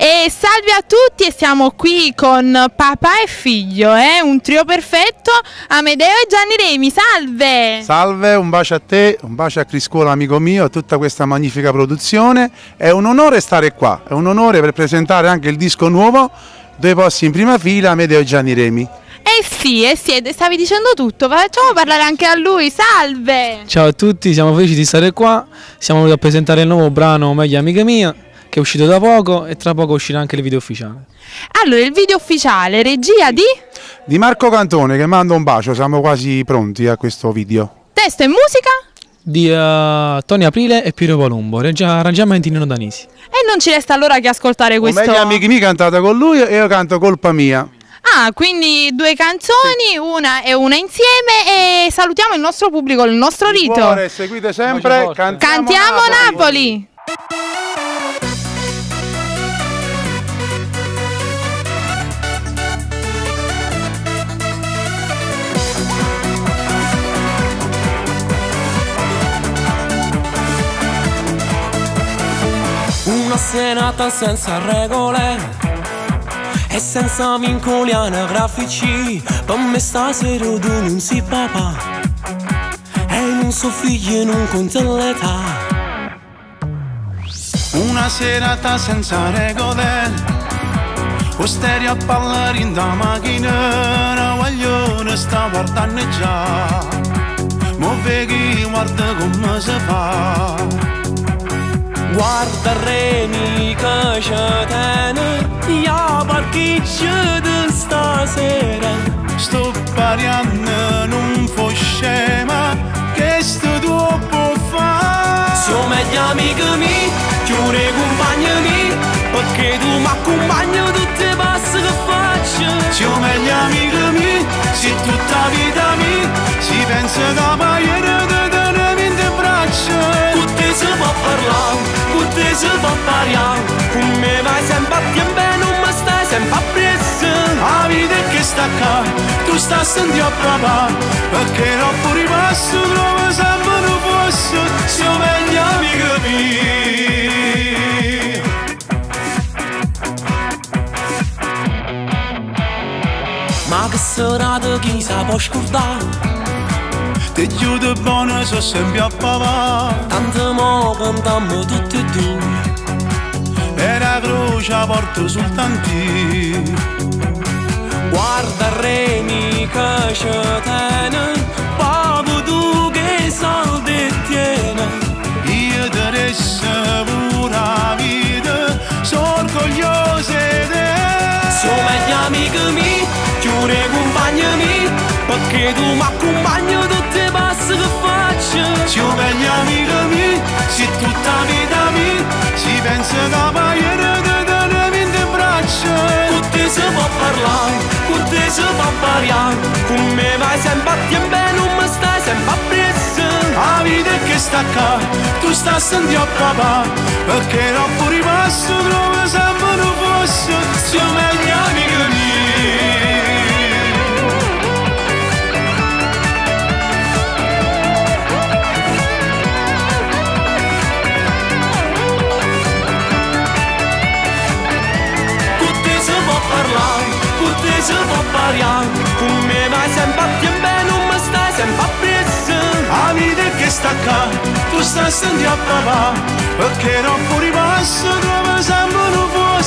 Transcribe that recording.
E salve a tutti, e siamo qui con papà e figlio, un trio perfetto, Amedeo e Gianni Remi, salve! Salve, un bacio a te, un bacio a Criscuola amico mio, a tutta questa magnifica produzione. È un onore stare qua, è un onore per presentare anche il disco nuovo, Due posti in prima fila, Amedeo e Gianni Remi. Sì, stavi dicendo tutto, facciamo parlare anche a lui, salve! Ciao a tutti, siamo felici di stare qua, siamo venuti a presentare il nuovo brano Meglio Amica Mia, che è uscito da poco e tra poco uscirà anche il video ufficiale. Allora, il video ufficiale, regia di Marco Cantone, che manda un bacio, siamo quasi pronti a questo video. Testo e musica? Di Tony Aprile e Piero Palumbo, arrangiamenti Nino Danisi. E non ci resta allora che ascoltare questo... Meglio Amici Mia cantata con lui e io canto Colpa Mia. Ah, quindi due canzoni, una e una insieme, e salutiamo il nostro pubblico, il nostro rito. Cuore, seguite sempre, cantiamo Napoli. Una serata senza regole e senza vincoli anagrafici. Per me stasera tu non sei papà e non so figlio e non conta l'età. Una serata senza regole, o stereo a parlare in da macchina. Una guaglione sta guardando già, mo vedi guarda come si fa. Guarda Remi che ci tiene, io parcheggia di stasera. Sto pariando non fa scema, che sto tu può fare. Siamo meglio amici miei, chiure compagni miei, perché tu mi accompagni tutte le passe che faccio. Siamo meglio amici miei, se tutta la vita mia si pensa da pagliere di tenermi in braccia. Con te si può parlare, con te si può parlare, con me vai sempre a tempo e non mi stai sempre a presso. La vita è che sta qua, tu stai sentendo a papà, perché non fuori passo, trovo sempre un posto. Siamo meglio amici miei. Ma che serata chi sa può scordare? Ti chiudo buono, sono sempre a papà. Tanto mo cantammo tutti e due, per la croce porto soltanto io. Guarda Remi che ci tiene, proprio tu che soldi tieni. Io ti resto pure la vita, sono orgoglioso di te. Siamo meglio amici miei, chiure compagni miei, perché tu mi accompagni tutte le passe che faccio. Siamo meglio amici miei, se tutta la vita mia si pensa da pagliere di tenermi in braccia. Con te si può parlare, con te si può parlare, con me vai sempre a tempo e non mi stai sempre a presso. La vita è che sta qua, tu stai sentendo a papà, perché non fuori passo, trovo sempre un posto. Siamo meglio amici miei. Con te si può parlare, con me vai sempre a tempo e non mi stai sempre a presso. La vita è che sta qua, tu stai sentendo a papà, perché non fuori passo, trovo sempre un posto.